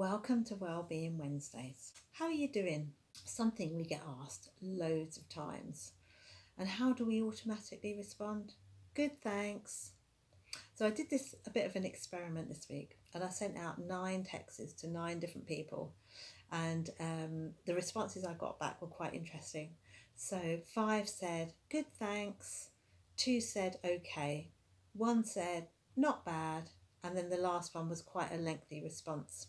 Welcome to Wellbeing Wednesdays. How are you doing? Something we get asked loads of times. And how do we automatically respond? Good, thanks. So I did a bit of an experiment this week, and I sent out 9 texts to 9 different people, and the responses I got back were quite interesting. So 5 said, good, thanks. 2 said, okay. 1 said, not bad. And then the last one was quite a lengthy response.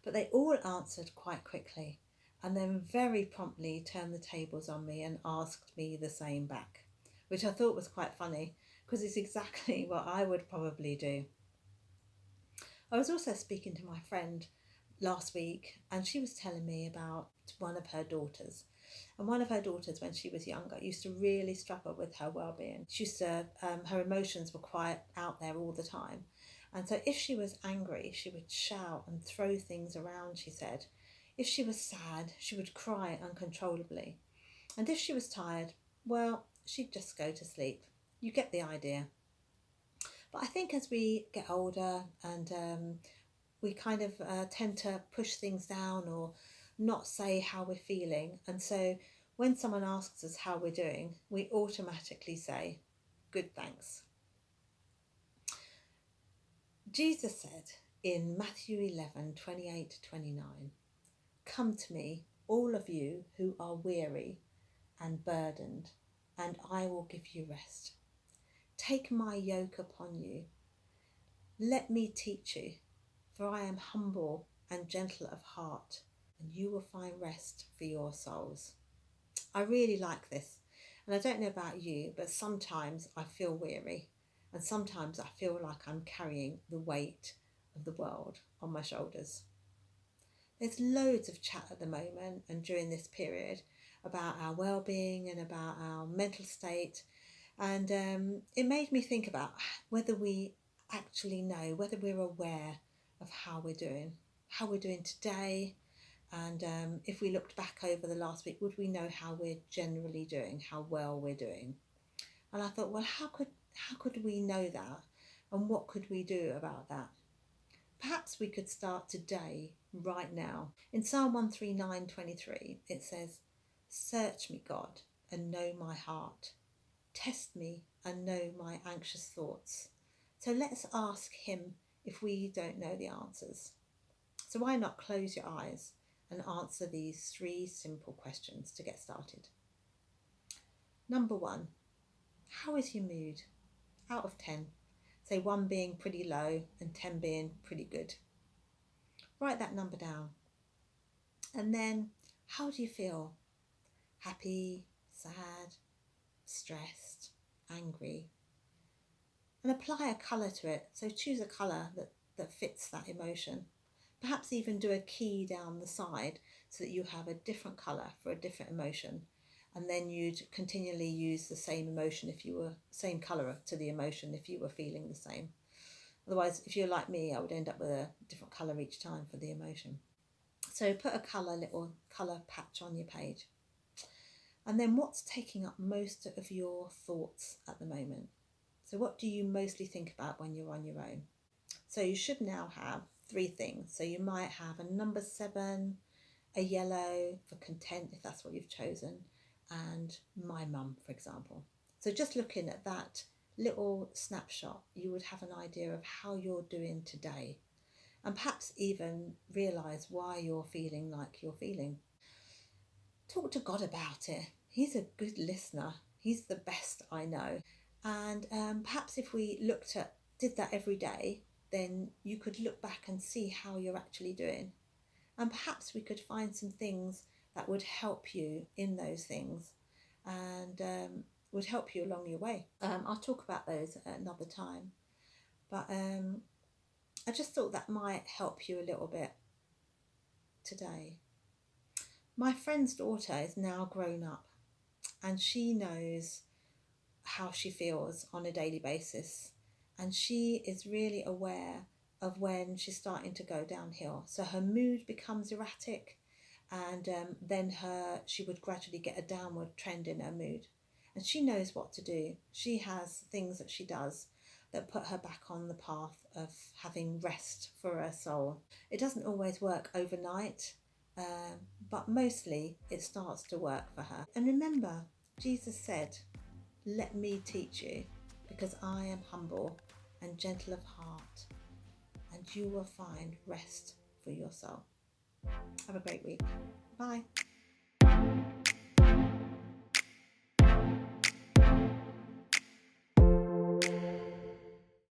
But they all answered quite quickly and then very promptly turned the tables on me and asked me the same back, which I thought was quite funny because it's exactly what I would probably do. I was also speaking to my friend last week, and she was telling me about one of her daughters. And one of her daughters, when she was younger, used to really struggle with her well-being. She used to, her emotions were quite out there all the time. And so if she was angry, she would shout and throw things around, she said. If she was sad, she would cry uncontrollably. And if she was tired, well, she'd just go to sleep. You get the idea. But I think as we get older and we kind of tend to push things down or not say how we're feeling. And so when someone asks us how we're doing, we automatically say, good, thanks. Jesus said in Matthew 11:28-29, come to me, all of you who are weary and burdened, and I will give you rest. Take my yoke upon you. Let me teach you, for I am humble and gentle of heart, and you will find rest for your souls. I really like this. And I don't know about you, but sometimes I feel weary. And sometimes I feel like I'm carrying the weight of the world on my shoulders. There's loads of chat at the moment and during this period about our well-being and about our mental state. And it made me think about whether we actually know, whether we're aware of how we're doing today. And if we looked back over the last week, would we know how we're generally doing, how well we're doing? And I thought, well, how could we know that? And what could we do about that? Perhaps we could start today, right now. In Psalm 139:23, it says, search me, God, and know my heart. Test me and know my anxious thoughts. So let's ask him if we don't know the answers. So why not close your eyes and answer these 3 simple questions to get started. Number 1, how is your mood? Out of 10. Say 1 being pretty low and 10 being pretty good. Write that number down. And then, how do you feel? Happy, sad, stressed, angry? And apply a colour to it. So choose a colour that fits that emotion. Perhaps even do a key down the side so that you have a different colour for a different emotion. And then you'd continually use the same emotion same colour to the emotion if you were feeling the same. Otherwise, if you're like me, I would end up with a different colour each time for the emotion. So put a little colour patch on your page. And then what's taking up most of your thoughts at the moment? So what do you mostly think about when you're on your own? So you should now have 3 things. So you might have a number 7, a yellow for content, if that's what you've chosen, and my mum, for example. So just looking at that little snapshot, you would have an idea of how you're doing today, and perhaps even realise why you're feeling like you're feeling. Talk to God about it. He's a good listener. He's the best I know. And perhaps if we did that every day, then you could look back and see how you're actually doing. And perhaps we could find some things that would help you in those things and would help you along your way. I'll talk about those at another time. But I just thought that might help you a little bit today. My friend's daughter is now grown up and she knows how she feels on a daily basis. And she is really aware of when she's starting to go downhill. So her mood becomes erratic and then she would gradually get a downward trend in her mood. And she knows what to do. She has things that she does. that put her back on the path of having rest for her soul. It doesn't always work overnight, but mostly it starts to work for her. And remember, Jesus said, "Let me teach you, because I am humble and gentle of heart, and you will find rest for your soul." Have a great week. Bye.